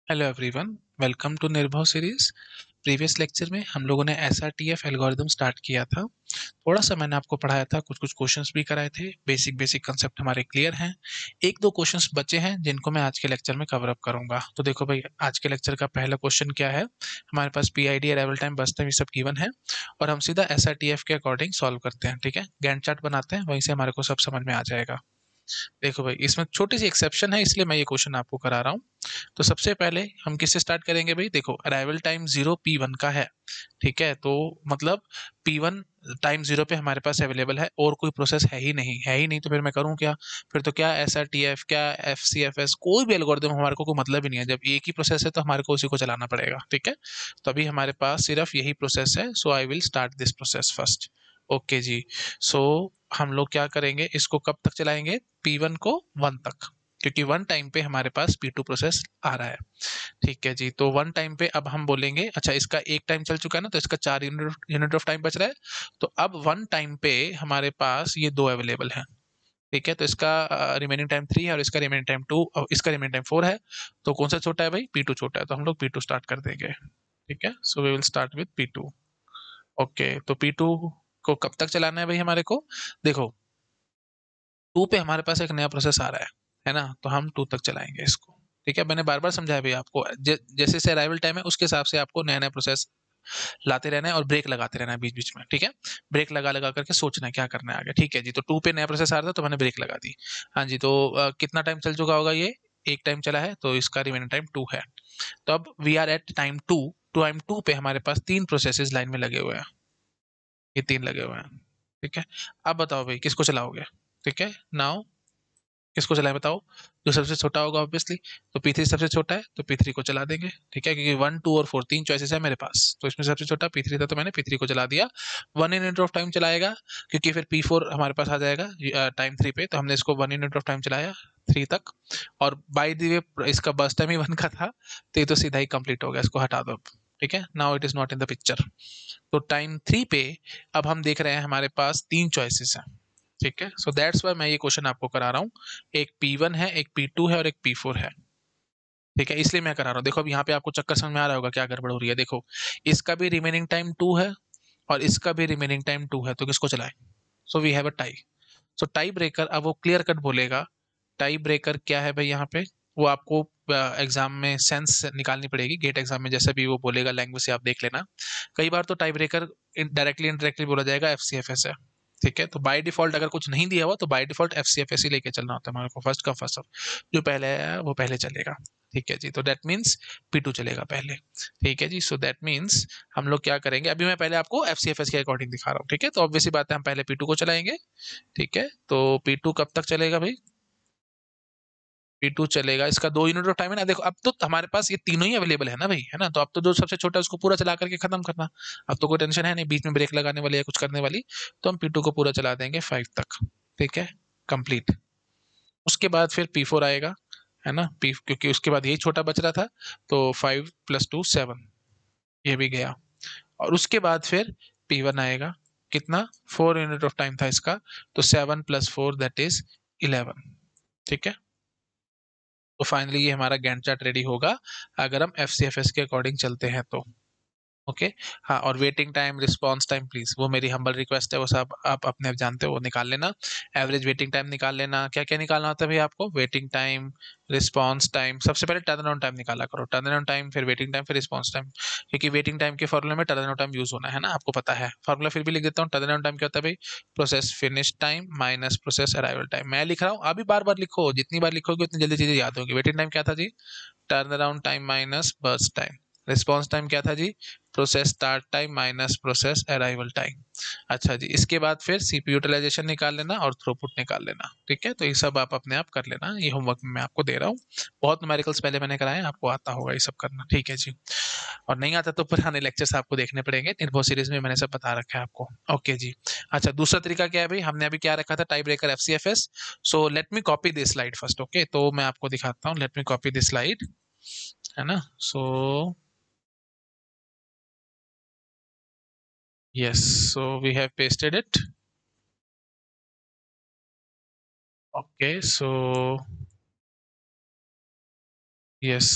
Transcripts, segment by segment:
Hello everyone, welcome to Nirbhav series. Previous lecture में हम लोगों ने एसआरटीएफ एल्गोरिदम स्टार्ट किया था। थोड़ा सा मैंने आपको पढ़ाया था, कुछ कुछ क्वेश्चंस भी कराए थे। बेसिक बेसिक कंसेप्ट हमारे क्लियर हैं। एक दो क्वेश्चंस बचे हैं जिनको मैं आज के लेक्चर में कवर अप करूंगा। तो देखो भाई, आज के लेक्चर का पहला क्वेश्चन क्या है। हमारे पास पीआईडी, अराइवल टाइम, बस टाइम, ये सब गिवन है और हम सीधा एसआरटीएफ के अकॉर्डिंग सॉल्व करते हैं। ठीक है, गैंट चार्ट बनाते हैं, वहीं से हमारे को सब समझ में आ जाएगा। देखो भाई, इसमें छोटी सी एक्सेप्शन है, इसलिए मैं ये क्वेश्चन आपको करा रहा हूँ। तो सबसे पहले हम किससे स्टार्ट करेंगे भाई। देखो, अराइवल टाइम 0 P1 का है। ठीक है, तो मतलब P1 टाइम 0 पे हमारे पास अवेलेबल है और कोई प्रोसेस है ही नहीं तो फिर मैं करूँ क्या। फिर तो क्या एस आर टी एफ, क्या एफ सी एफ एस, कोई भी एल्गोरिदम हमारे को कोई मतलब ही नहीं है। जब एक ही प्रोसेस है तो हमारे को उसी को चलाना पड़ेगा। ठीक है, तो अभी हमारे पास सिर्फ यही प्रोसेस है, so I will start this process first. Okay जी। सो हम लोग क्या करेंगे, इसको कब तक चलाएंगे, P1 को 1 तक, क्योंकि 1 टाइम पे हमारे पास P2 प्रोसेस आ रहा है। ठीक है जी, तो 1 टाइम पे अब हम बोलेंगे, अच्छा इसका एक टाइम चल चुका है ना, तो इसका 4 यूनिट ऑफ टाइम बच रहा है। तो अब 1 टाइम पे हमारे पास ये दो अवेलेबल हैं। ठीक है, तो इसका रिमेनिंग टाइम 3 है और इसका रिमेनिंग टाइम 2 और इसका रिमेनिंग टाइम 4 है। तो कौन सा छोटा है भाई, P2 छोटा है, तो हम लोग P2 स्टार्ट कर देंगे। ठीक है, so we will start with P2। Okay, तो P2 को कब तक चलाना है भाई हमारे को। देखो, 2 पे हमारे पास एक नया प्रोसेस आ रहा है ना, तो हम 2 तक चलाएंगे इसको। ठीक है, मैंने बार बार समझाया भाई आपको, जैसे जैसे अराइवल टाइम है उसके हिसाब से आपको नया नया प्रोसेस लाते रहना है और ब्रेक लगाते रहना है बीच बीच में। ठीक है, ब्रेक लगा लगा करके सोचना है क्या करना है आगे। ठीक है जी, तो 2 पे नया प्रोसेस आ रहा था तो मैंने ब्रेक लगा दी। हाँ जी, तो कितना टाइम चल चुका होगा, ये एक टाइम चला है, तो इसका रिमेनिंग टाइम 2 है। तो अब वी आर एट टाइम 2 पे हमारे पास 3 प्रोसेसेस लाइन में लगे हुए हैं। ये 3 लगे हुए हैं। ठीक है, अब बताओ भाई किसको चलाओगे। ठीक है, नाउ किसको चलाएं बताओ। जो सबसे छोटा होगा ऑब्वियसली, तो P3 सबसे छोटा है तो P3 को चला देंगे। ठीक है, क्योंकि 1, 2 और 4 तीन चॉइसेस है मेरे पास, तो इसमें सबसे छोटा P3 था तो मैंने P3 को चला दिया। 1 यूनिट ऑफ टाइम चलाएगा, क्योंकि फिर P4 हमारे पास आ जाएगा टाइम 3 पे, तो हमने इसको 1 यूनिट ऑफ टाइम चलाया 3 तक। और बाय द वे इसका बस टाइम ही 1 का था, तो ये तो सीधा ही कंप्लीट हो गया, इसको हटा दो अब। ठीक है, now it is not in the picture. तो टाइम 3 पे अब हम देख रहे हैं हमारे पास 3 चॉइसेस हैं। ठीक है, सो दैट्स वाई मैं ये क्वेश्चन आपको करा रहा हूँ। एक P1 है, एक P2 है और एक P4 है। ठीक है, इसलिए मैं करा रहा हूँ। देखो अब यहाँ पे आपको चक्कर समझ में आ रहा होगा क्या गड़बड़ हो रही है। देखो, इसका भी रिमेनिंग टाइम 2 है और इसका भी रिमेनिंग टाइम 2 है, तो किसको चलाएं। So we have a tie. So tie breaker अब वो क्लियर कट बोलेगा। टाई ब्रेकर क्या है भाई यहाँ पे, वो आपको एग्जाम में सेंस निकालनी पड़ेगी, गेट एग्जाम में जैसे भी वो बोलेगा लैंग्वेज से आप देख लेना। कई बार तो टाई ब्रेकर डायरेक्टली इनडायरेक्टली बोला जाएगा एफ सी एफ एस है। ठीक है, तो बाय डिफॉल्ट अगर कुछ नहीं दिया हुआ तो by default F C F S ही लेके चलना होता है हमारे को, फर्स्ट का फर्स्ट। जो पहले है वो पहले चलेगा। ठीक है जी, तो दैट मीन्स P2 चलेगा पहले। ठीक है जी, सो दैट मीन्स हम लोग क्या करेंगे, अभी मैं पहले आपको एफ सी एफ एस के अकॉर्डिंग दिखा रहा हूँ। ठीक है, तो ऑब्वियसली बात है, हम पहले P2 को चलाएंगे। ठीक है, तो P2 कब तक चलेगा भाई। P2 चलेगा, इसका 2 यूनिट ऑफ टाइम है ना। देखो अब तो हमारे पास ये तीनों ही अवेलेबल है ना भाई, है ना, तो अब तो जो सबसे छोटा है उसको पूरा चला करके खत्म करना। अब तो कोई टेंशन है नहीं बीच में ब्रेक लगाने वाली या कुछ करने वाली। तो हम P2 को पूरा चला देंगे 5 तक। ठीक है, कंप्लीट। उसके बाद फिर P4 आएगा, है ना, पी, क्योंकि उसके बाद यही छोटा बच रहा था। तो 5 + 2 7, ये भी गया। और उसके बाद फिर P1 आएगा, कितना, 4 यूनिट ऑफ टाइम था इसका, तो 7 + 4 दैट इज 11। ठीक है, तो फाइनली ये हमारा गैंट चार्ट रेडी होगा अगर हम एफ सी एफ एस के अकॉर्डिंग चलते हैं तो। ओके, हाँ, और waiting time, response time, please वो मेरी हम्बल रिक्वेस्ट है, वो सब आप अपने आप जानते हो, वो निकाल लेना। एवरेज वेटिंग टाइम निकाल लेना। क्या क्या निकालना होता है भाई आपको, वेटिंग टाइम, रिस्पॉन्स टाइम, सबसे पहले टर्न अराउंड टाइम निकाला करो। टर्न अराउंड टाइम, फिर वेटिंग टाइम, फिर रिस्पॉन्स टाइम, क्योंकि वेटिंग टाइम के फॉर्मूले में टर्न अराउंड टाइम यूज होना है ना, आपको पता है फॉर्मूला, फिर भी लिख देता हूँ। टर्न अराउंड टाइम क्या होता है भाई, process finish time minus process arrival time. मैं लिख रहा हूँ, अभी बार बार लिखो, जितनी बार लिखोगे उतनी जल्दी चीजें याद होंगी। वेटिंग टाइम क्या था जी, turn around time minus burst time. Response time क्या था जी, process start time minus process arrival time. अच्छा जी, इसके बाद फिर सीपी यूटिलाइजेशन निकाल लेना और थ्रूपुट निकाल लेना। ठीक है, तो ये सब आप अपने आप कर लेना, ये होमवर्क मैं आपको दे रहा हूँ। बहुत न्यूमेरिकल्स पहले मैंने कराए, आपको आता होगा ये सब करना। ठीक है जी, और नहीं आता तो पुराने लेक्चर्स आपको देखने पड़ेंगे, निर्भो सीरीज में मैंने सब बता रखा है आपको। ओके जी। अच्छा, दूसरा तरीका क्या है भाई, हमने अभी क्या रखा था, tie breaker F C F S. So let me copy this slide first. Okay, तो मैं आपको दिखाता हूँ, let me copy this slide, है ना। So yes, so we have pasted it. Okay, so yes,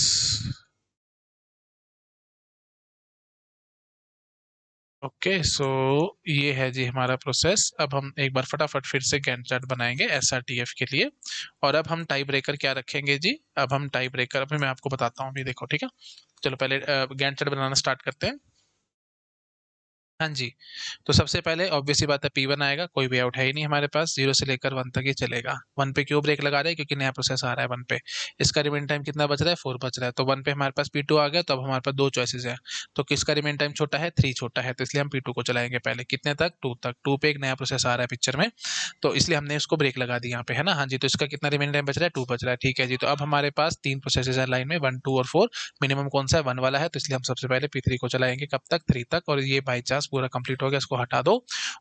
okay, so ये है जी हमारा प्रोसेस। अब हम एक बार फटाफट फिर से गैंट चार्ट बनाएंगे एसआरटीएफ के लिए। और अब हम टाई ब्रेकर क्या रखेंगे जी, अब हम टाई ब्रेकर अभी मैं आपको बताता हूँ, अभी देखो ठीक है। चलो पहले गैंट चार्ट बनाना स्टार्ट करते हैं। हाँ जी, तो सबसे पहले ऑब्वियस सी बात है P1 आएगा, कोई वे आउट है ही नहीं हमारे पास, 0 से लेकर 1 तक ही चलेगा। 1 पे क्यों ब्रेक लगा रहे हैं, क्योंकि नया प्रोसेस आ रहा है 1 पे। इसका रिमेन टाइम कितना बच रहा है, 4 बच रहा है। तो 1 पे हमारे पास P2 आ गया, तो अब हमारे पास दो चॉइसेस है। तो किसका रिमेन टाइम छोटा है, 3 छोटा है, तो इसलिए हम P2 को चलाएंगे पहले। कितने तक, 2 तक। 2 पे एक नया प्रोसेस आ रहा है पिक्चर में, तो इसलिए हमने इसको ब्रेक लगा दी यहाँ पे, है ना। हाँ जी, तो इसका कितना रिमेन टाइम बच रहा है, 2 बच रहा है, ठीक है जी। तो अब हमारे पास 3 प्रोसेसेस है लाइन में, 1, 2 और 4। मिनिमम कौन सा है, 1 वाला है, तो इसलिए हम सबसे पहले P3 को चलाएंगे, कब तक, 3 तक। और ये बाई चांस पूरा कंप्लीट हो गया, इसको हटा दो।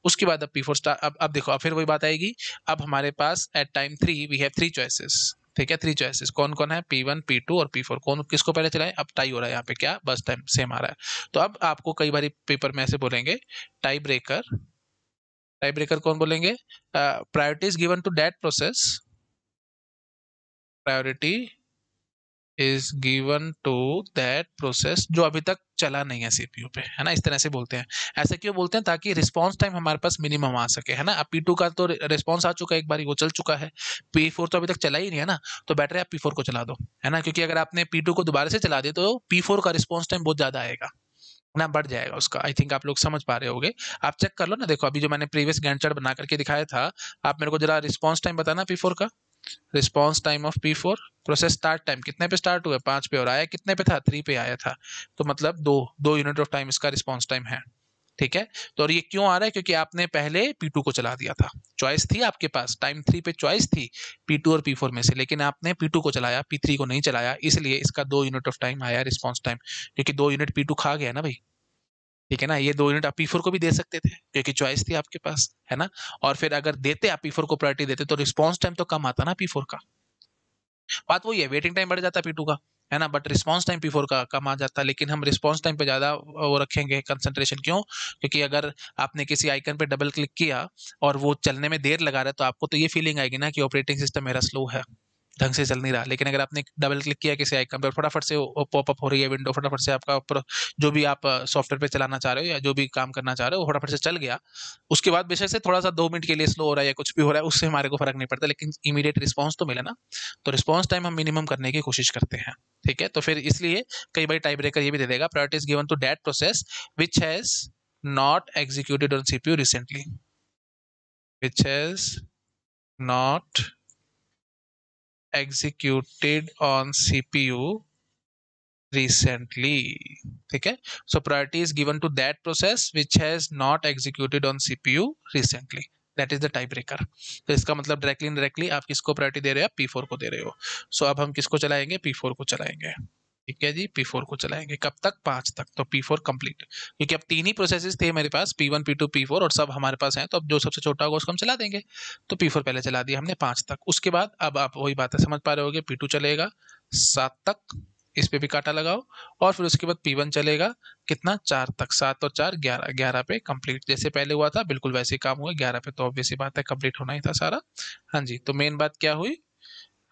उसके बाद अब P4 स्टार, अब देखो, अब फिर वही बात आएगी। अब हमारे पास at time 3 we have 3 choices, ठीक है। 3 चॉइसेस कौन कौन है, P1, P2 और P4। कौन किसको पहले चलाएं, अब टाई हो रहा है यहाँ पे, क्या बस टाइम सेम आ रहा है। तो अब आपको कई बार पेपर में ऐसे बोलेंगे, टाई ब्रेकर। टाई ब्रेकर कौन बोलेंगे, priority is given to that process, priority is given to that process जो अभी तक चला नहीं है सीपीयू पे, है ना। इस तरह से बोलते हैं। ऐसे क्यों बोलते हैं, ताकि रिस्पांस टाइम हमारे पास मिनिमम आ सके, है ना। अब P2 का तो रिस्पांस आ चुका है, एक बार वो चल चुका है। P4 तो अभी तक चला ही नहीं है ना, तो बेटर है आप P4 को चला दो, है ना। क्योंकि अगर आपने P2 को दोबारा से चला दिया तो P4 का रिस्पांस टाइम बहुत ज्यादा आएगा ना, बढ़ जाएगा उसका। आई थिंक आप लोग समझ पा रहे होगे। आप चेक कर लो ना, देखो अभी जो मैंने प्रीवियस गैंट चार्ट बना करके दिखाया था, आप मेरे को जरा रिस्पांस टाइम बताना P4 का। Response time of P4, process start time कितने पे स्टार्ट हुआ, 5 पे, और आया कितने पे था, 3 पे आया था। तो मतलब दो दो यूनिट ऑफ टाइम इसका रिस्पांस टाइम है, ठीक है। तो और ये क्यों आ रहा है, क्योंकि आपने पहले P2 को चला दिया था। चॉइस थी आपके पास, टाइम 3 पे चॉइस थी P2 और P4 में से, लेकिन आपने P2 को चलाया, P3 को नहीं चलाया, इसलिए इसका 2 यूनिट ऑफ टाइम आया रिस्पांस टाइम। क्योंकि 2 यूनिट P2 खा गया ना भाई, ठीक है ना। ये 2 यूनिट आप P4 को भी दे सकते थे, क्योंकि चॉइस थी आपके पास, है ना। और फिर अगर देते आप P4 को प्रायोरिटी देते, तो रिस्पांस टाइम तो कम आता ना P4 का। बात वही है, वेटिंग टाइम बढ़ जाता है P2 का, है ना, बट रिस्पांस टाइम P4 का कम आ जाता है। लेकिन हम रिस्पांस टाइम पे ज्यादा वो रखेंगे कंसंट्रेशन, क्यों, क्योंकि अगर आपने किसी आइकन पे डबल क्लिक किया और वो चलने में देर लगा रहा है, तो आपको तो ये फीलिंग आएगी ना कि ऑपरेटिंग सिस्टम मेरा स्लो है, ढंग से चल नहीं रहा। लेकिन अगर आपने डबल क्लिक किया किसी आइकन पर, फटाफट से पॉपअप हो रही है विंडो, फटाफट से आपका जो भी आप सॉफ्टवेयर पे चलाना चाह रहे हो या जो भी काम करना चाह रहे हो, वो फटाफट से चल गया। उसके बाद बेशक से थोड़ा सा 2 मिनट के लिए स्लो हो रहा है या कुछ भी हो रहा है, उससे हमारे को फर्क नहीं पड़ता, लेकिन इमीडिएट रिस्पॉन्स तो मिले ना। तो रिस्पॉन्स टाइम हम मिनिमम करने की कोशिश करते हैं, ठीक है। तो फिर इसलिए कई बार टाई ब्रेकर ये भी दे देगा, priority is given to that process which has not executed on CPU recently, which has not executed on CPU recently, ठीक है। So priority is given to that process which has not executed on CPU recently, that is the tie breaker। तो इसका मतलब directly indirectly आप किसको priority दे रहे हो, आप P4 को दे रहे हो। सो अब हम किसको चलाएंगे, P4 को चलाएंगे, ठीक है जी। P4 को चलाएंगे कब तक, 5 तक। तो P4 कंप्लीट, क्योंकि अब 3 ही प्रोसेसेस थे मेरे पास, P1, P2, P4, और सब हमारे पास हैं, तो अब जो सबसे छोटा होगा उसको हम चला देंगे। तो P4 पहले चला दिया हमने 5 तक। उसके बाद अब आप वही बात है, समझ पा रहे होगे, P2 चलेगा 7 तक, इस पे भी काटा लगाओ। और फिर उसके बाद P1 चलेगा कितना, 4 तक। 7 और 4 11, 11 पे कंप्लीट, जैसे पहले हुआ था बिल्कुल वैसे ही काम हुआ। 11 पे तो ऑब्वियस सी बात है कंप्लीट होना ही था सारा। हाँ जी, तो मेन बात क्या हुई,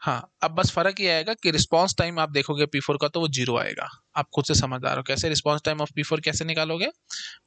हाँ, अब बस फर्क ये आएगा कि रिस्पांस टाइम आप देखोगे P4 का, तो वो 0 आएगा। आप खुद से समझदार हो, कैसे रिस्पांस टाइम ऑफ P4 कैसे निकालोगे,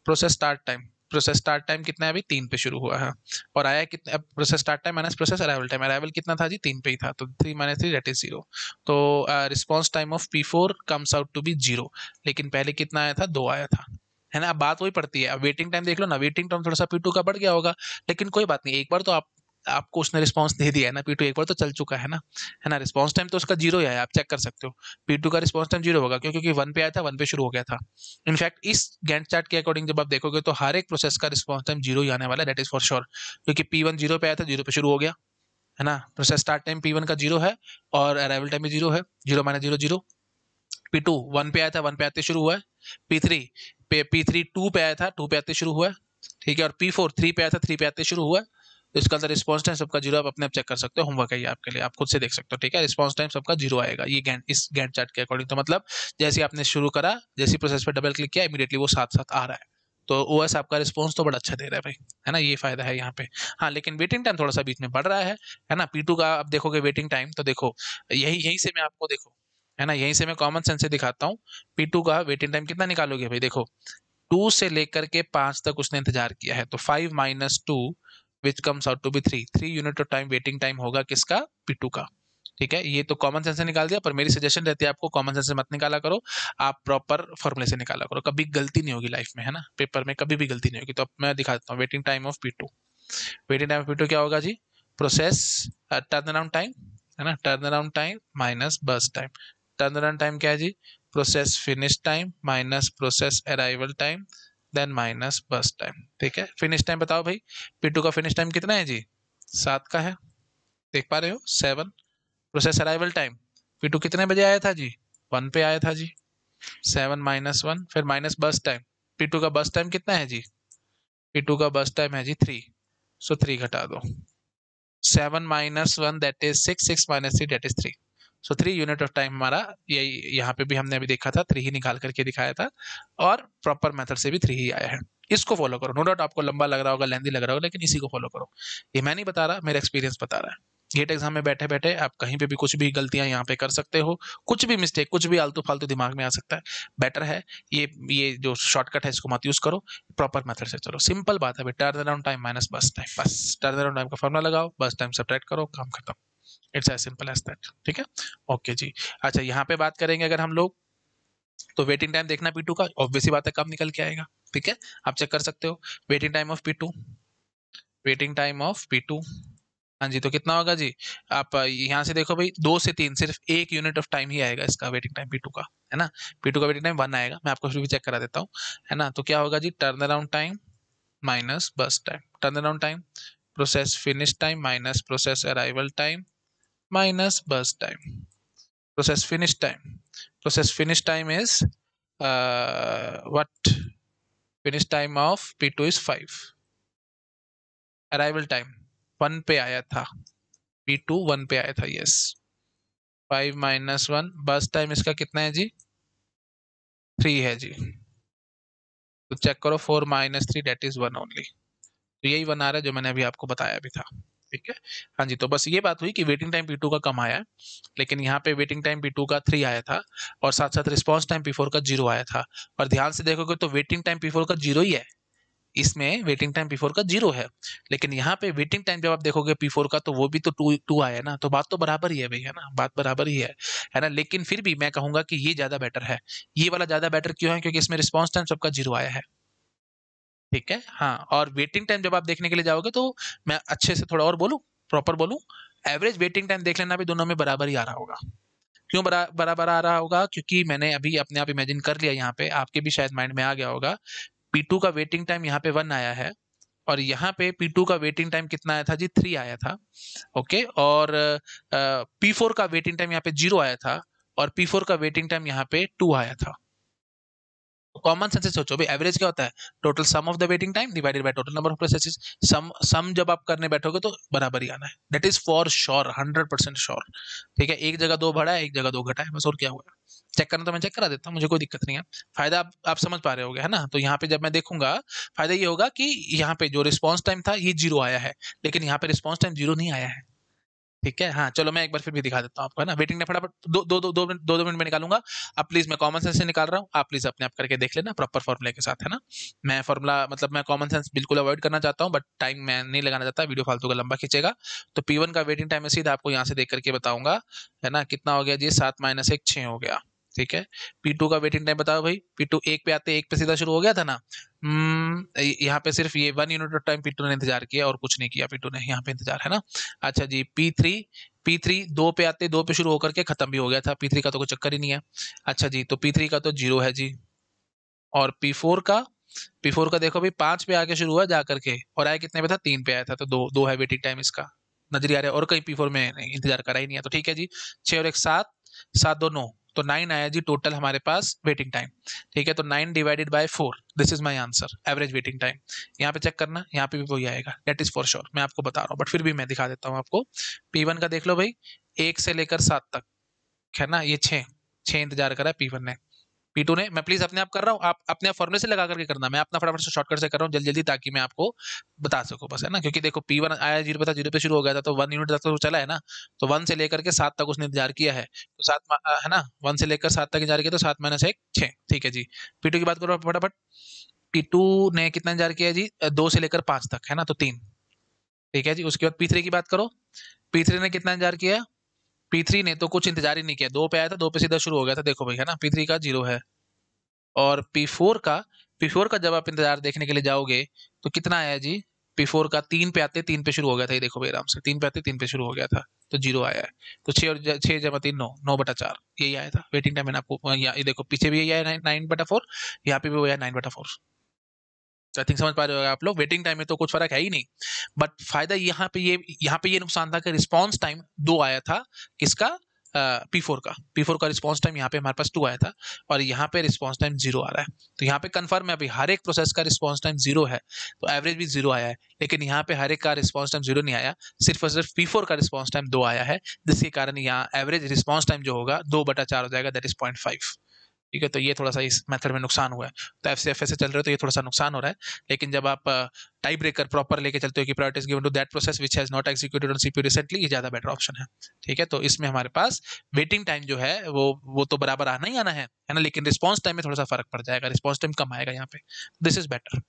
process start time. Process start time कितना है अभी, 3 पे शुरू हुआ है, और आया कितना, process start time minus process arrival time, arrival कितना था जी, 3 पे ही था, तो 3 माइनस 3 दैट इज 0। तो response time of P4 comes out to be 0। लेकिन पहले कितना आया था, 2 आया था, है ना। अब बात वही पड़ती है, अब वेटिंग टाइम देख लो ना, वेटिंग टाइम थोड़ा सा P2 का बढ़ गया होगा, लेकिन कोई बात नहीं, एक बार तो आपको उसने रिस्पांस दे दिया है ना, P2 एक बार तो चल चुका है ना। रिस्पांस टाइम तो उसका 0 ही आया, आप चेक कर सकते हो। P2 का रिस्पांस टाइम 0 होगा, क्यों, क्योंकि 1 पे आया था, 1 पे शुरू हो गया था। इनफैक्ट इस गैंट चार्ट के अकॉर्डिंग जब आप देखोगे, तो हर एक प्रोसेस का रिस्पांस टाइम 0 ही आने वाला है, दैट इज फॉर श्योर। क्योंकि P1 0 पे आया था, 0 पे शुरू हो गया, है ना। प्रोसेस स्टार्ट टाइम P1 का 0 है, और अराइवल टाइम भी 0 है, 0 माइनस 0 0। P2 1 पे आया था, 1 पे आते शुरू हुआ है। P3 2 पे आया था, 2 पे आते शुरू हुआ है, ठीक है। और P4 3 पे आया था, 3 पे आते शुरू हुआ है। तो इसका अंदर रिस्पॉन्स टाइम सबका 0, आप अपने आप चेक कर सकते हो, होमवर्क है ये आपके लिए, आप खुद से देख सकते हो, ठीक है। रिस्पॉन्स टाइम सबका 0 आएगा ये इस गैंट चार्ट के अकॉर्डिंग। तो मतलब जैसे आपने शुरू करा, जैसी प्रोसेस पे डबल क्लिक किया, इमीडिएटली वो साथ साथ आ रहा है। तो ओएस आपका रिस्पॉन्स तो बड़ा अच्छा दे रहा है भाई, है ना, ये फायदा है यहाँ पे। हाँ, लेकिन वेटिंग टाइम थोड़ा सा बीच में बढ़ रहा है ना। P2 का आप देखोगे वेटिंग टाइम, तो देखो यही यही से मैं आपको, देखो, है ना, यहीं से मैं कॉमन सेंस से दिखाता हूँ। P2 का वेटिंग टाइम कितना निकालोगे भाई, देखो 2 से लेकर के 5 तक उसने इंतजार किया है, तो 5 minus 2 which comes out to be 3, 3 unit of time waiting time होगा किसका, P2 का। ठीक है, ये तो कॉमन सेंस से निकाल दिया, पर मेरी सजेशन रहती है आपको कॉमन सेंस से मत निकाला करो, आप प्रॉपर फॉर्मूले से निकाला करो, कभी गलती नहीं होगी लाइफ में, है ना, पेपर में कभी भी गलती नहीं होगी। तो अब मैं दिखा देता हूँ waiting time of P2। Waiting time of P2 क्या होगा जी, प्रोसेस टर्न अराउंड टाइम, है ना, turn around time minus burst time. Turn around time क्या है जी, process finish time minus process arrival time then minus burst time. ठीक है, फिनिश टाइम बताओ भाई, P2 का फिनिश टाइम कितना है जी, 7 का है, देख पा रहे हो, 7। प्रोसेस अराइवल टाइम, P2 कितने बजे आया था जी, 1 पे आया था जी, 7 माइनस 1, फिर माइनस बस टाइम, P2 का बस टाइम कितना है जी, P2 का बस टाइम है जी 3, सो 3 घटा दो, 7 minus 1 that is 6, 6 minus 3 that is 3, so 3 unit of time हमारा, यही यहाँ पे भी हमने अभी देखा था 3 ही निकाल करके दिखाया था, और प्रॉपर मेथड से भी 3 ही आया है। इसको फॉलो करो, नो डाउट आपको लंबा लग रहा होगा, लेंदी लग रहा होगा, लेकिन इसी को फॉलो करो, ये मैं नहीं बता रहा, मेरा एक्सपीरियंस बता रहा है। गेट एग्जाम में बैठे बैठे आप कहीं पे भी कुछ भी गलतियां यहाँ पे कर सकते हो, कुछ भी मिस्टेक, कुछ भी आलतू फालतू दिमाग में आ सकता है, बेटर है ये जो शॉर्टकट है इसको मत यूज करो, प्रॉपर मेथड से चलो, सिंपल बात है, turn around time minus burst time, बस टर्न अराउंड टाइम का फॉर्मूला लगाओ, बस टाइम सब्ट्रैक्ट करो, काम खत्म, it's as simple as that. ठीक है, ओके जी। अच्छा, यहाँ पे बात करेंगे अगर हम लोग, तो वेटिंग टाइम देखना P2 का, ऑब्वियसली बात है कब निकल के आएगा, ठीक है, आप चेक कर सकते हो, waiting time of P2, waiting time of P2, हाँ जी, तो कितना होगा जी, आप यहाँ से देखो भाई, 2 से 3 सिर्फ 1 यूनिट ऑफ टाइम ही आएगा इसका वेटिंग टाइम P2 का, है ना, P2 का वेटिंग टाइम 1 आएगा, मैं आपको फिर भी चेक करा देता हूँ, है ना, तो क्या होगा जी, turn around time minus burst time, turn around time, process finish time minus process arrival time minus burst time, process finish time, process finish time is what, finish time of P2 is 5, arrival time 1 पे आया था, P2 1 पे आया था, yes, 5 minus 1, बस time इसका कितना है जी, 3 है जी, तो चेक करो, 4 माइनस 3 डेट इज 1 ओनली, तो यही 1 आ रहा है जो मैंने अभी आपको बताया भी था। ठीक है, हाँ जी, तो बस ये बात हुई कि वेटिंग टाइम P2 का कम आया है, लेकिन यहाँ पे वेटिंग टाइम P2 का 3 आया था, और साथ साथ रिस्पॉन्स टाइम P4 का 0 आया था, और ध्यान से देखोगे तो वेटिंग टाइम P4 का 0 ही है, इसमें वेटिंग टाइम P4 का 0 है, लेकिन यहाँ पे वेटिंग टाइम जब आप देखोगे P4 का, तो वो भी तो 2 आया ना, तो बात तो बराबर ही है भाई, है ना, बात बराबर ही है ना, लेकिन फिर भी मैं कहूंगा कि ये ज्यादा बेटर है, ये वाला ज्यादा बेटर क्यों है, क्योंकि इसमें रिस्पॉन्स टाइम सबका 0 आया है। ठीक है, हाँ, और वेटिंग टाइम जब आप देखने के लिए जाओगे, तो मैं अच्छे से थोड़ा और बोलूँ, प्रॉपर बोलूँ, एवरेज वेटिंग टाइम देख लेना भी दोनों में बराबर ही आ रहा होगा। क्यों बराबर आ रहा होगा, क्योंकि मैंने अभी अपने आप इमेजिन कर लिया, यहाँ पे आपके भी शायद माइंड में आ गया होगा, P2 का वेटिंग टाइम यहाँ पे 1 आया है, और यहाँ पे P2 का वेटिंग टाइम कितना आया था जी, 3 आया था, ओके, और P4 का वेटिंग टाइम यहाँ पे 0 आया था, और P4 का वेटिंग टाइम यहाँ पे 2 आया था। कॉमन सेंस से सोचो भाई, एवरेज क्या होता है, total sum of the waiting time divided by total number of processes, sum जब आप करने बैठोगे तो बराबर ही आना है, that is for sure, 100% sure. ठीक है, एक जगह 2 बढ़ा है, एक जगह 2 घटा है, बस, और क्या हुआ, चेक करना तो मैं चेक करा देता हूँ, मुझे कोई दिक्कत नहीं है, फायदा आप समझ पा रहे होगे, है ना, तो यहाँ पे जब मैं देखूंगा, फायदा ये होगा कि यहाँ पे जो रिस्पॉन्स टाइम था ये 0 आया है, लेकिन यहाँ पे रिस्पॉन्स टाइम 0 नहीं आया है। ठीक है, हाँ, चलो मैं एक बार फिर भी दिखा देता हूँ आपको, है ना, वेटिंग टाइम फटाफट दो मिनट में निकालूंगा, अब प्लीज मैं कॉमन सेंस से निकाल रहा हूँ, आप प्लीज अपने आप करके देख लेना प्रॉपर फॉर्मूले के साथ, है ना, मैं फॉर्मूला मतलब मैं कॉमन सेंस बिल्कुल अवॉइड करना चाहता हूँ, बट टाइम मैं नहीं लगाना चाहता, वीडियो फालतू का लंबा खींचेगा, तो P1 का वेटिंग टाइम है सीधा आपको यहाँ से देख करके बताऊंगा, है ना, कितना हो गया जी, 7 माइनस 1 6 हो गया। ठीक है, P2 का वेटिंग टाइम बताओ भाई, P2 1 पे आते 1 पे सीधा शुरू हो गया था ना, यहाँ पे सिर्फ ये 1 यूनिट ऑफ टाइम P2 ने इंतजार किया, और कुछ नहीं किया P2 ने यहाँ पे इंतजार, है ना। अच्छा जी, P3 2 पे आते 2 पे शुरू होकर के खत्म भी हो गया था, P3 का तो कोई चक्कर ही नहीं है। अच्छा जी, तो P3 का तो 0 है जी, और P4 का देखो भाई, 5 पे आके शुरू हुआ जा करके, और आया कितने पे था, 3 पे आया था, तो 2 है वेटिंग टाइम इसका, नजर ही आ रहा है, और कहीं P4 में इंतजार करा ही नहीं है, तो ठीक है जी, 6 और 1 7, 7 2 9, तो 9 आया जी टोटल हमारे पास वेटिंग टाइम। ठीक है, तो 9 divided by 4, this is my answer, average waiting time. यहाँ पे चेक करना, यहाँ पे भी वही आएगा, डेट इज फॉर श्योर, मैं आपको बता रहा हूँ, बट फिर भी मैं दिखा देता हूँ आपको। P1 का देख लो भाई, 1 से लेकर 7 तक, है ना, ये 6 इंतजार करा है P1 ने, P2 ने, मैं प्लीज अपने आप कर रहा हूँ, आप अपने आप फॉर्मूले से लगा करके करना, मैं अपना फटाफट से शॉर्टकट से कर रहा हूँ जल्दी जल्दी, ताकि मैं आपको बता सकूं बस, है ना, क्योंकि देखो P1 आया 0 पे था, 0 पे शुरू हो गया था, तो 1 यूनिट तक तो चला है ना, तो 1 से लेकर के 7 तक उसने इंतजार किया है, तो 7 है ना, 1 से लेकर 7 तक इंतजार किया, तो 7 माइनस 1 6, ठीक है जी। P2 की बात करो फटाफट, P2 ने कितना इंतजार किया जी, 2 से लेकर 5 तक, है ना, तो 3। ठीक है जी। उसके बाद P3 की बात करो, P3 ने कितना इंतजार किया, P3 ने तो कुछ इंतजार ही नहीं किया, 2 पे आया था, 2 पे सीधा शुरू हो गया था, देखो भाई, है ना, P3 का 0 है। और P4 का जब आप इंतजार देखने के लिए जाओगे तो कितना आया जी, P4 का 3 पे आते 3 पे शुरू हो गया था, ये देखो भाई आराम से, 3 पे आते 3 पे शुरू हो गया था, तो 0 आया है। तो 6 और 6 जमा 3 9, 9/4 यही आया था वेटिंग टाइम। मैंने आपको ये देखो पीछे भी यही आया 9/4, यहाँ पे भी वो आया 9/4। आई थिंक समझ पा रहे हो आप लोग, वेटिंग टाइम में तो कुछ फर्क है ही नहीं। बट फायदा यहाँ पे ये नुकसान था कि रिस्पॉन्स टाइम 2 आया था, किसका, P4 का रिस्पॉन्स टाइम यहाँ पे हमारे पास 2 आया था, और यहाँ पे रिस्पॉन्स टाइम 0 आ रहा है। तो यहाँ पे कंफर्म है अभी हर एक प्रोसेस का रिस्पॉन्स टाइम 0 है, तो एवरेज भी 0 आया है। लेकिन यहाँ पे हर एक का रिस्पॉन्स टाइम 0 नहीं आया, सिर्फ और सिर्फ P4 का रिस्पॉन्स टाइम 2 आया है, जिसके कारण यहाँ एवरेज रिस्पॉन्स टाइम जो होगा 2/4 हो जाएगा, दैट इज 0.5। ठीक है, तो ये थोड़ा सा इस मेथड में नुकसान हुआ है। तो एफसीएफए से चल रहे हो तो ये थोड़ा सा नुकसान हो रहा है। लेकिन जब आप टाई ब्रेकर प्रॉपर लेके चलते हो कि priority is given to that process which has not executed on CPU recently, ये ज्यादा बेटर ऑप्शन है। ठीक है, तो इसमें हमारे पास वेटिंग टाइम जो है वो तो बराबर आना ही आना है ना, लेकिन रिस्पॉन्स टाइम में थोड़ा सा फर्क पड़ जाएगा, रिस्पॉन्स टाइम कम आएगा यहाँ पे। This is better.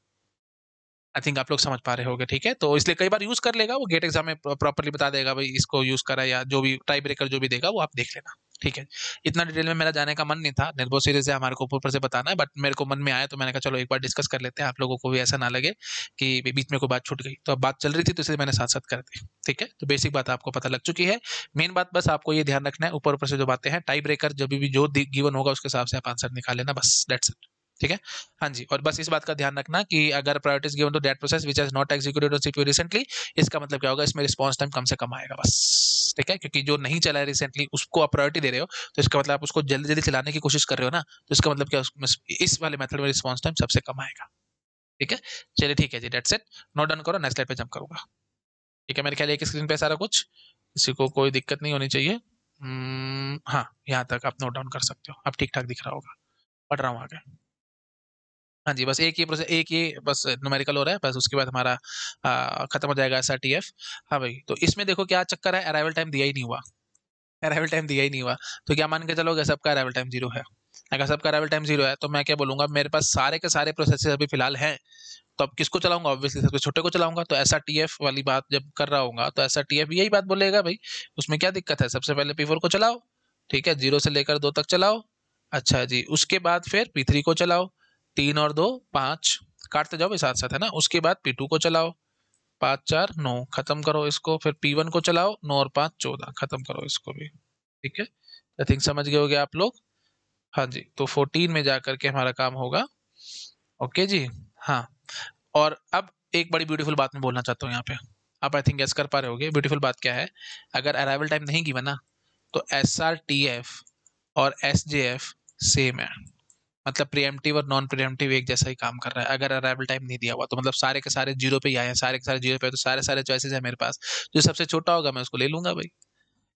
I think आप लोग समझ पा रहे होगे। ठीक है, तो इसलिए कई बार यूज कर लेगा वो, गेट एग्जाम में प्रॉपरली बता देगा भाई इसको यूज करा, या जो भी टाई ब्रेकर जो भी देगा वो आप देख लेना। ठीक है, इतना डिटेल में मेरा जाने का मन नहीं था, निर्भो सीरीज है हमारे को ऊपर से बताना है, बट मेरे को मन में आया तो मैंने कहा चलो एक बार डिस्कस कर लेते हैं, आप लोगों को भी ऐसा ना लगे कि बीच में कोई बात छूट गई। तो अब बात चल रही थी तो इसलिए मैंने साथ साथ कर दी। ठीक है, तो बेसिक बात आपको पता लग चुकी है। मेन बात बस आपको ये ध्यान रखना है, ऊपर ऊपर से जो बातें हैं, टाई ब्रेकर जब भी जो गिवन होगा उसके हिसाब से आप आंसर निकाल लेना, बस दैट्स इट। ठीक है, हाँ जी। और बस इस बात का ध्यान रखना कि अगर priority given to that process which has not executed on CPU recently, इसका मतलब क्या होगा, इसमें रिस्पांस टाइम कम से कम आएगा बस। ठीक है, क्योंकि जो नहीं चला है रिसेंटली उसको आप प्रायोरिटी दे रहे हो, तो इसका मतलब आप उसको जल्दी जल्दी चलाने की कोशिश कर रहे हो ना, तो इसका मतलब क्या, इस वाले मेथड में रिस्पांस टाइम सबसे कम आएगा। ठीक है, चलिए ठीक है जी, दैट्स इट। नोट डाउन करो, नेक्स्ट स्लाइड पे जंप करूंगा। ठीक है, मेरे ख्याल एक स्क्रीन पे सारा कुछ, किसी को कोई दिक्कत नहीं होनी चाहिए। हाँ, यहाँ तक आप नोट डाउन कर सकते हो, अब ठीक ठाक दिख रहा होगा, पढ़ रहा हूँ आगे। हाँ जी, बस एक ये प्रोसेस, एक ये बस न्यूमेरिकल हो रहा है, बस उसके बाद हमारा खत्म हो जाएगा SRTF। हाँ भाई, तो इसमें देखो क्या चक्कर है, अराइवल टाइम दिया ही नहीं हुआ, अराइवल टाइम दिया ही नहीं हुआ। तो क्या मान के चलोगे सबका अराइवल टाइम 0 है। अगर सबका अराइवल टाइम 0 है तो मैं क्या बोलूंगा, मेरे पास सारे के सारे प्रोसेसेस अभी फिलहाल हैं, तो अब किसको चलाऊंगा, ऑब्वियसली सबसे छोटे को चलाऊंगा। तो SRTF वाली बात जब कर रहा हूँ तो SRTF भी यही बात बोलेगा भाई, उसमें क्या दिक्कत है, सबसे पहले P4 को चलाओ। ठीक है, 0 से लेकर 2 तक चलाओ। अच्छा जी, उसके बाद फिर P3 को चलाओ, 3 और 2 5, काटते जाओ साथ साथ, है ना। उसके बाद P2 को चलाओ, 5 4 9, खत्म करो इसको। फिर P1 को चलाओ, 9 और 5 14, खत्म करो इसको भी। ठीक है, आई थिंक समझ गए होगे आप लोग। हाँ जी, तो 14 में जाकर के हमारा काम होगा। ओके जी, हाँ। और अब एक बड़ी ब्यूटीफुल बात मैं बोलना चाहता हूँ यहाँ पे, आप आई थिंक गेस कर पा रहे होगे ब्यूटीफुल बात क्या है। अगर अराइवल टाइम नहीं गिवन ना, तो SRTF और SJF सेम है, मतलब प्रीएम्प्टिव और नॉन प्रीएम्प्टिव एक जैसा ही काम कर रहा है। अगर अराइवल टाइम नहीं दिया हुआ तो मतलब सारे के सारे 0 पे ही आए हैं, सारे के सारे 0 पे, तो सारे सारे चॉइसेस है मेरे पास, जो सबसे छोटा होगा मैं उसको ले लूंगा भाई।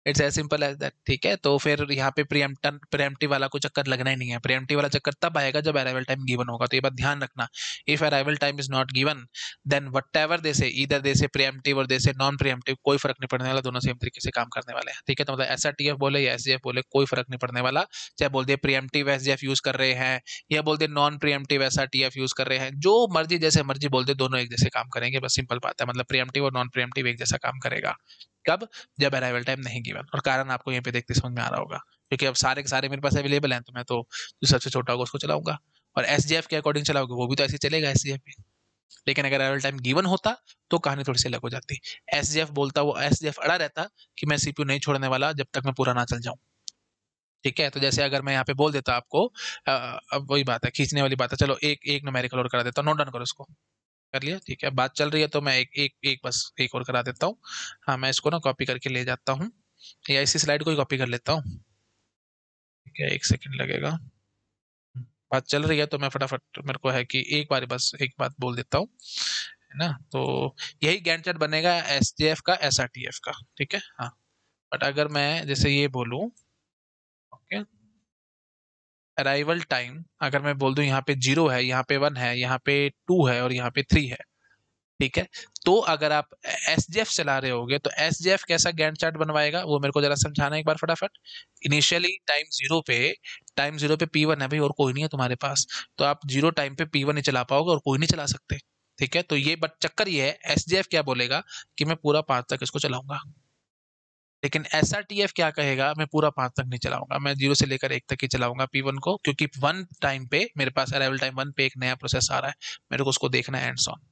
It's as simple as that. ठीक है, तो फिर यहाँ पे प्रीएम्प्टिव वाला कोई चक्कर लगना ही नहीं है। प्रीएम्प्टिव वाला चक्कर तब आएगा जब अराइवल टाइम गिवन होगा, तो ये बात ध्यान रखना। If arrival time is not given, then whatever they say, either दे से प्रीएम्प्टिव और दे से नॉन प्रीएम्प्टिव, कोई फर्क नहीं पड़ने वाला, दोनों सेम तरीके से काम करने वाले हैं। ठीक है, तो मतलब SRTF बोले या SJF बोले कोई फर्क नहीं पड़ने वाला, चाहे बोल दे प्रीएम्प्टिव SJF यूज कर रहे हैं या बोल दे नॉन प्रीएम्प्टिव SRTF यूज कर रहे हैं, जो मर्जी जैसे मर्जी बोल दे, दोनों एक जैसे काम करेंगे, बस सिंपल बात है। मतलब प्रीएम्प्टिव और नॉन प्रीएम्प्टिव एक जैसा काम करेगा, कब, जब अराइवल टाइम नहीं गिवन। और कारण आपको यहाँ पे देखते समझ में आ रहा होगा, क्योंकि अब सारे के सारे मेरे पास अवेलेबल हैं, तो मैं तो जो सबसे छोटा होगा उसको चलाऊंगा। और SJF के अकॉर्डिंग चलाओगे वो भी तो ऐसे चलेगा SJF भी। लेकिन अगर अराइवल टाइम गिवन होता तो कहानी थोड़ी सी अलग हो जाती। SJF बोलता, वो SJF अड़ा रहता कि मैं CPU नहीं छोड़ने वाला जब तक मैं पूरा ना चल जाऊं। ठीक है, तो जैसे अगर मैं यहाँ पे बोल देता आपको, अब वही बात है, खींचने वाली बात है। चलो एक एक न्यूमेरिकल और करा देता हूँ, नोट डाउन करो इसको। कर लिया, ठीक है, बात चल रही है तो मैं एक एक एक बस एक और करा देता हूँ। हाँ, मैं इसको ना कॉपी करके ले जाता हूँ, या इसी स्लाइड को ही कॉपी कर लेता हूँ। ठीक है, 1 सेकंड लगेगा। बात चल रही है तो मैं फटाफट, मेरे को है कि एक बार बस एक बात बोल देता हूँ, है ना। तो यही गैंट चार्ट बनेगा SJF का, SRTF का। ठीक है, हाँ। बट अगर मैं जैसे ये बोलूँ, ओके, अराइवल टाइम अगर मैं बोल दूं यहाँ पे 0 है, यहाँ पे 1 है, यहाँ पे 2 है और यहाँ पे 3 है, ठीक है। तो अगर आप एसजेएफ चला रहे होगे तो एसजेएफ कैसा गैंट चार्ट बनवाएगा वो मेरे को जरा समझाना एक बार फटाफट। इनिशियली टाइम जीरो पे P1 है भाई, और कोई नहीं है तुम्हारे पास, तो आप जीरो टाइम पे P1 नहीं चला पाओगे और कोई नहीं चला सकते। ठीक है, तो ये बट चक्कर ये है, एसजेएफ क्या बोलेगा कि मैं पूरा 5 तक इसको चलाऊंगा, लेकिन एसआरटीएफ क्या कहेगा, मैं पूरा 5 तक नहीं चलाऊंगा, मैं 0 से लेकर 1 तक ही चलाऊंगा P1 को, क्योंकि 1 टाइम पे मेरे पास अराइवल टाइम 1 पे एक नया प्रोसेस आ रहा है, मेरे को उसको देखना है एंड्स ऑन।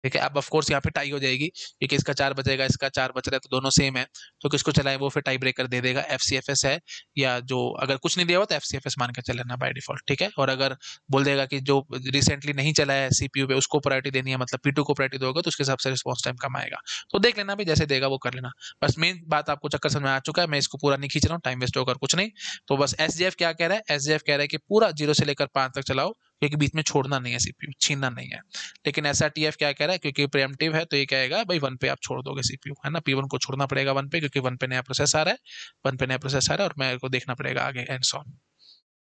ठीक है, अब ऑफ कोर्स यहाँ पे टाई हो जाएगी, क्योंकि इसका 4 बजेगा, इसका 4 बज रहा है, तो दोनों सेम है, तो किसको चलाए वो फिर टाई ब्रेकर दे देगा, एफसीएफएस है या जो, अगर कुछ नहीं दिया हुआ तो एफसीएफएस मान के चल लेना बाय डिफॉल्ट। ठीक है, और अगर बोल देगा कि जो रिसेंटली नहीं चला है सीपीयू पे उसको प्रायोरिटी देनी है, मतलब P2 को प्रायोरिटी दोगे तो उसके हिसाब से रिस्पॉन्स टाइम कम आएगा, तो देख लेना भी, जैसे देगा वो कर लेना। बस मेन बात आपको चक्कर समझ में आ चुका है, मैं इसको पूरा नहीं खींच रहा हूँ, टाइम वेस्ट होकर कुछ नहीं। तो बस एसजेएफ क्या कह रहा है, एसजेएफ कह रहा है कि पूरा 0 से लेकर 5 तक चलाओ, क्योंकि बीच में छोड़ना नहीं है, सीपीयू छीनना नहीं है। लेकिन एस आर टी एफ क्या कह रहा है, क्योंकि प्रेम्पटिव है तो ये कहेगा भाई 1 पे आप छोड़ दोगे सीपीयू, है ना, P1 को छोड़ना पड़ेगा 1 पे, क्योंकि 1 पे नया प्रोसेस आ रहा है, 1 पे नया प्रोसेस आ रहा है और मेरे को देखना पड़ेगा आगे and so on.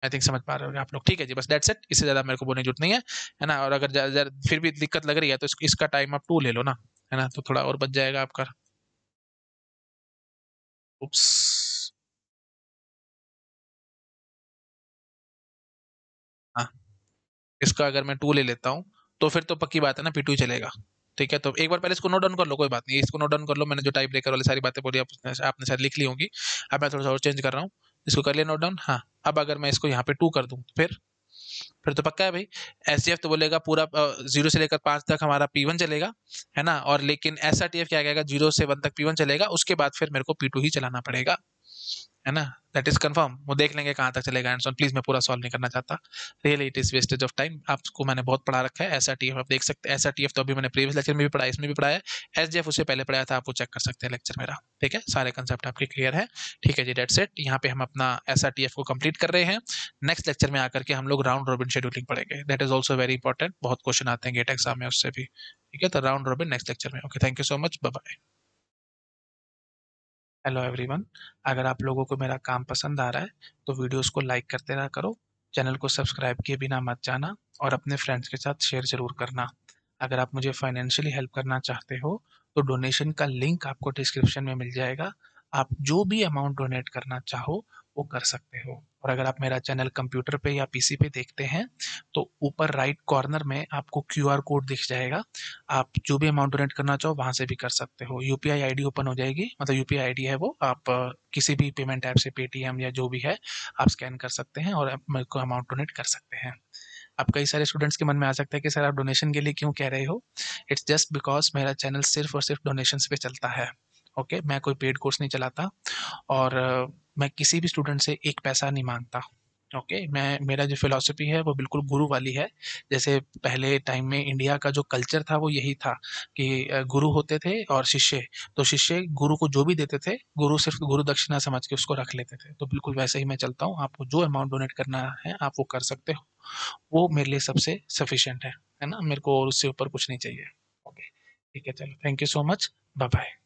I think समझ पा रहे होगे आप लोग। ठीक है जी, बस दैट्स इट, इससे ज्यादा मेरे को बोलने की जरूरत नहीं है ना। और अगर फिर भी दिक्कत लग रही है तो इसका टाइम आप 2 ले लो ना, है ना, तो थोड़ा और बच जाएगा आपका। उप्स। हाँ, इसका अगर मैं 2 ले लेता हूँ तो फिर तो पक्की बात है ना, P2 ही चलेगा। ठीक है, तो एक बार पहले इसको नोट डाउन कर लो, कोई बात नहीं, इसको नोट डाउन कर लो, मैंने जो टाइप ब्रेकर वाली सारी बातें बोली आपने शायद लिख ली होंगी। अब मैं थोड़ा सा और चेंज कर रहा हूँ, इसको कर लिया नोट डाउन। हाँ, अब अगर मैं इसको यहाँ पे 2 कर दूँ फिर तो पक्का है भाई, एसटीएफ तो बोलेगा पूरा 0 से लेकर 5 तक हमारा P1 चलेगा, है ना, और लेकिन एसआरटीएफ क्या कहेगा, 0 से 1 तक P1 चलेगा, उसके बाद फिर मेरे को P2 ही चलाना पड़ेगा, है ना। दैट इज कंफर्म, वो देख लेंगे कहाँ तक चलेगा एंड प्लीज, मैं पूरा सॉल्व नहीं करना चाहता, really it is wastage of time. आपको मैंने बहुत पढ़ा रखा है एसआरटीएफ, आप देख सकते हैं एसआरटीएफ तो अभी मैंने प्रीवियस लेक्चर में भी पढ़ाया, इसमें भी पढ़ाया है, एसजेएफ उससे पहले पढ़ाया था, आप वो चेक कर सकते हैं लेक्चर मेरा। ठीक है, सारे कंसेप्ट आपके क्लियर है। ठीक है जी, डेट्स इट, यहाँ पे हम अपना एसआरटीएफ को कंप्लीट कर रहे हैं। नेक्स्ट लेक्चर में आकर के हम लोग राउंड रॉबिन शेड्यूलिंग पढ़ेंगे, that is also very important, बहुत क्वेश्चन आते हैं गेट एग्जाम में उससे भी। ठीक है, तो राउंड रॉबिन नेक्स्ट लेक्चर में। Okay, thank you so much, bye bye. Hello everyone, अगर आप लोगों को मेरा काम पसंद आ रहा है तो वीडियोस को लाइक करते रहा करो, चैनल को सब्सक्राइब किए बिना मत जाना, और अपने फ्रेंड्स के साथ शेयर ज़रूर करना। अगर आप मुझे फाइनेंशियली हेल्प करना चाहते हो तो डोनेशन का लिंक आपको डिस्क्रिप्शन में मिल जाएगा, आप जो भी अमाउंट डोनेट करना चाहो वो कर सकते हो। और अगर आप मेरा चैनल कंप्यूटर पे या पीसी पे देखते हैं तो ऊपर राइट कॉर्नर में आपको क्यूआर कोड दिख जाएगा, आप जो भी अमाउंट डोनेट करना चाहो वहाँ से भी कर सकते हो। यूपीआई आईडी ओपन हो जाएगी, मतलब यूपीआई आईडी है वो, आप किसी भी पेमेंट ऐप से पेटीएम या जो भी है आप स्कैन कर सकते हैं और मेरे को अमाउंट डोनेट कर सकते हैं। अब कई सारे स्टूडेंट्स के मन में आ सकता है कि सर आप डोनेशन के लिए क्यों कह रहे हो, इट्स जस्ट बिकॉज मेरा चैनल सिर्फ और सिर्फ डोनेशन पे चलता है। ओके, मैं कोई पेड कोर्स नहीं चलाता और मैं किसी भी स्टूडेंट से एक पैसा नहीं मांगता। ओके, मैं, मेरा जो फिलॉसफी है वो बिल्कुल गुरु वाली है। जैसे पहले टाइम में इंडिया का जो कल्चर था वो यही था कि गुरु होते थे और शिष्य, तो शिष्य गुरु को जो भी देते थे गुरु सिर्फ गुरु दक्षिणा समझ के उसको रख लेते थे, तो बिल्कुल वैसे ही मैं चलता हूँ, आपको जो अमाउंट डोनेट करना है आप वो कर सकते हो, वो मेरे लिए सबसे सफिशिएंट है ना, मेरे को और उससे ऊपर कुछ नहीं चाहिए। ओके, ठीक है, चलो, thank you so much, bye bye.